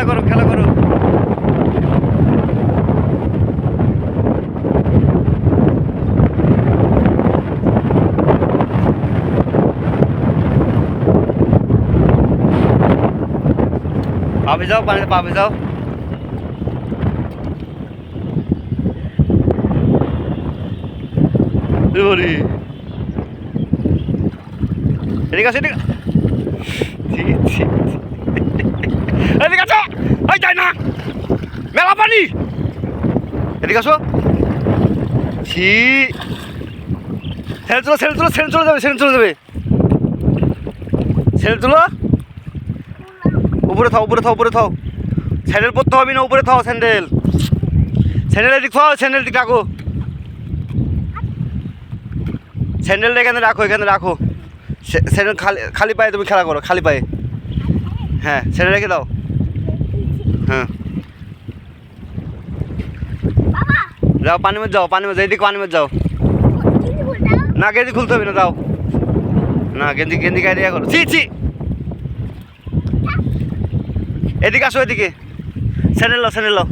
করো খেলা করো। পাবে যাও, পানিতে পাবে যাও। এদিকে আসো, এদিকে। এদিকে আসো, এই যাই না, মেলা পানি। এদিকে আসো। ছি, ছেড়ে চলো, ছেড়ে চলো, ছেড়ে চলে যাবে, ছেড়ে চলে যাবে। ছেড়ে চলো, উপরে থাও, উপরে থাও, উপরে থাও। স্যান্ডেল পরতে হবে না, উপরে থাও স্যান্ডেল। স্যান্ডেলের দিক থাও, স্যান্ডেল দিক রাখো। স্যান্ডেলটা এখানে রাখো, এখানে রাখো। স্যান্ডেল খালি খালি পায়ে তুমি খেলা করো, খালি পায়ে। হ্যাঁ, স্যান্ডেল রেখে দাও। হ্যাঁ, যাও পানির মধ্যে যাও, পানির মধ্যে, এইদিকে পানির মধ্যে যাও। না, গেঞ্জি খুলতে হবে না, যাও। না, গেঞ্জি গেঞ্জি গায়ে দিয়ে করো। ছি ছি, এদিকে আসো, এদিকে। স্যান্ডেল লাও, স্যান্ডেল লাও।